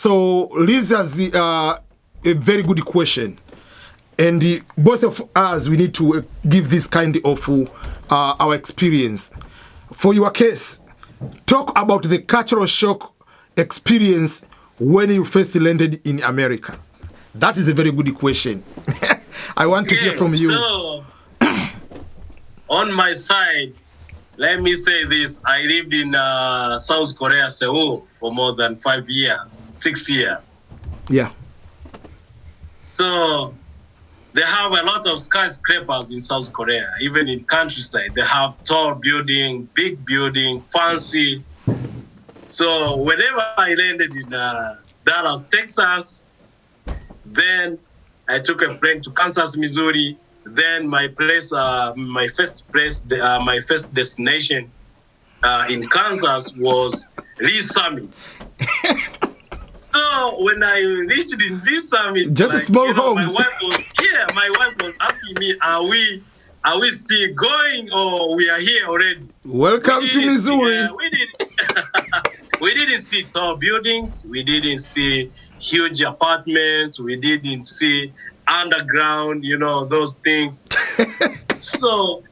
So Liz has a very good question. And both of us, we need to give this kind of our experience. For your case, talk about the cultural shock experience when you first landed in America. That is a very good question. I want to hear from you. So, on my side, let me say this. I lived in South Korea, Seoul, for more than 5 years, 6 years. Yeah. So, they have a lot of skyscrapers in South Korea, even in countryside. They have tall building, big building, fancy. So, whenever I landed in Dallas, Texas, then I took a plane to Kansas, Missouri. Then my first destination in Kansas was Lee Summit. So when I reached in Lee Summit, just a small home. My wife was asking me, "Are we still going, or we are here already?" Welcome to Missouri. We didn't see tall buildings. We didn't see huge apartments. We didn't see underground, those things. so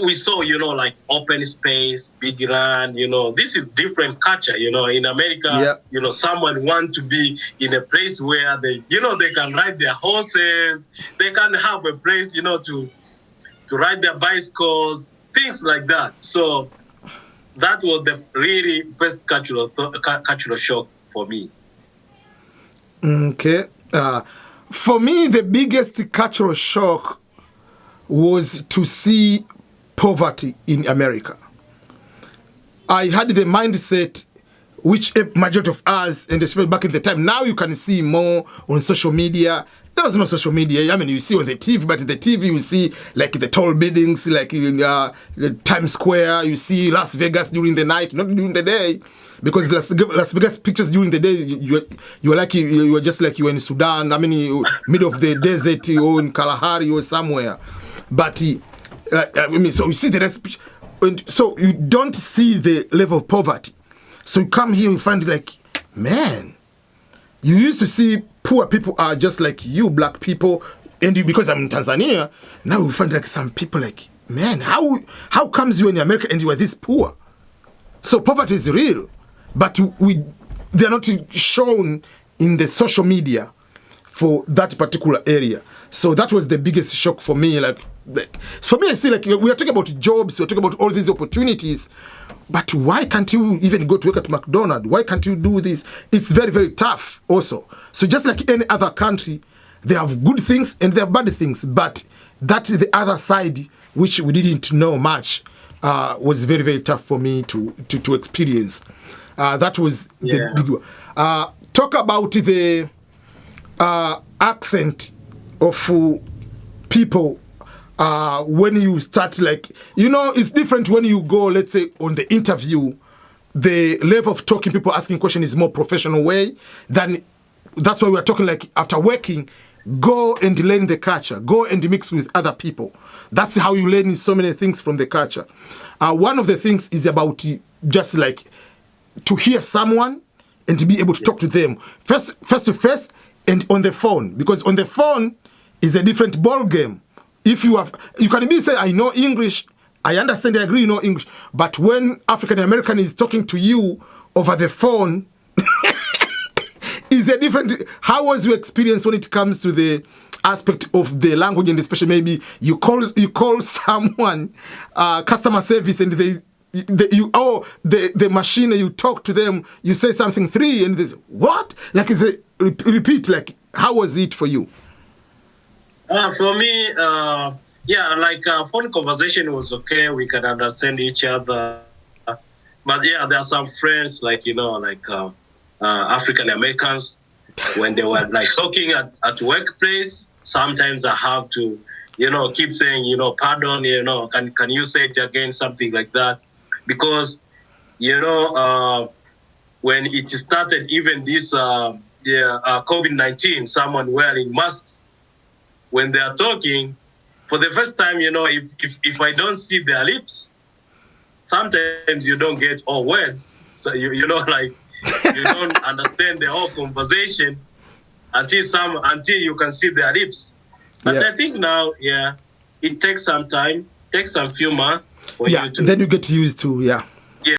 we saw, like open space, big land, this is different culture, in America, someone want to be in a place where they can ride their horses, they can have a place, to ride their bicycles, things like that. So that was the really first cultural shock for me. Okay. For me, the biggest cultural shock was to see poverty in America. I had the mindset, which a majority of us, and especially back in the time, now you can see more on social media. There was no social media. I mean, you see on the TV, but in the TV you see like the tall buildings, like in Times Square. You see Las Vegas during the night, not during the day, because Las Vegas pictures during the day, you were just like you were in Sudan. I mean, middle of the desert, or in Kalahari or somewhere. But so you see the rest, and so you don't see the level of poverty. So you come here, you find like, man, you used to see poor people are just like you, black people, and because I'm in Tanzania, now we find like some people like, man, how comes you in America and you are this poor? So poverty is real, but they're not shown in the social media for that particular area. So that was the biggest shock for me. Like for me, I see like we are talking about jobs, we're talking about all these opportunities, but why can't you even go to work at McDonald's? Why can't you do this? It's very, very tough also. So just like any other country, they have good things and they have bad things, but that's the other side which we didn't know much. Was very, very tough for me to experience. That was the big one. Talk about the accent of people when you start, like, it's different when you go, let's say, on the interview. The level of talking, people asking questions is more professional way. That's why we're talking like after working, go and learn the culture. Go and mix with other people. That's how you learn so many things from the culture. One of the things is about just like to hear someone and to be able to talk to them face to face and on the phone, because on the phone is a different ball game. If you can be say, I know English, I understand, I agree, you know English, but when African American is talking to you over the phone, is a different. How was your experience when it comes to the aspect of the language, and especially maybe you call someone customer service and the machine, you talk to them, you say something 3 and this what, like it's a repeat, like how was it for you? For me, phone conversation was okay. We can understand each other. But yeah, there are some friends African Americans, when they were like talking at workplace, sometimes I have to, keep saying, pardon, can you say it again, something like that. Because, when it started, even this COVID-19, someone wearing masks, when they are talking, for the first time, if I don't see their lips, sometimes you don't get all words. So, You don't understand the whole conversation until you can see their lips. But Yeah. I think now, yeah, it takes some time, takes some few months for Yeah, you to. then you get used to, yeah.